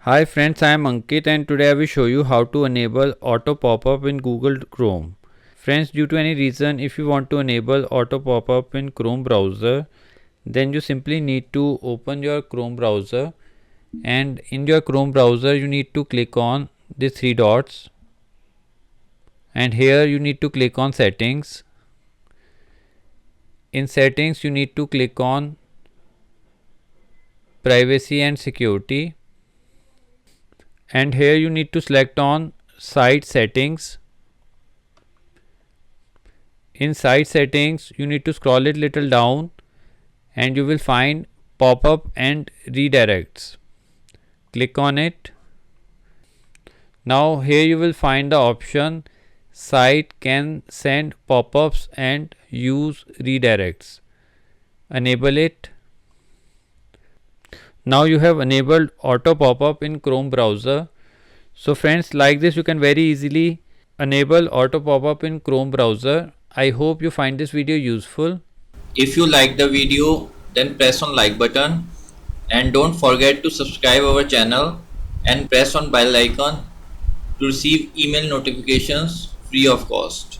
Hi friends, I am Ankit and today I will show you how to enable auto pop-up in Google Chrome. Friends, due to any reason if you want to enable auto pop-up in Chrome browser, then you simply need to open your Chrome browser, and in your Chrome browser you need to click on the three dots, and here you need to click on settings. In settings you need to click on privacy and security, and here you need to select on site settings. In site settings you need to scroll it little down and you will find pop-up and redirects. Click on it. Now here you will find the option site can send pop-ups and use redirects. Enable it. Now you have enabled auto pop-up in Chrome browser. So friends, like this you can very easily enable auto pop-up in Chrome browser. I hope you find this video useful. If you like the video, then press on like button and don't forget to subscribe our channel and press on bell icon to receive email notifications free of cost.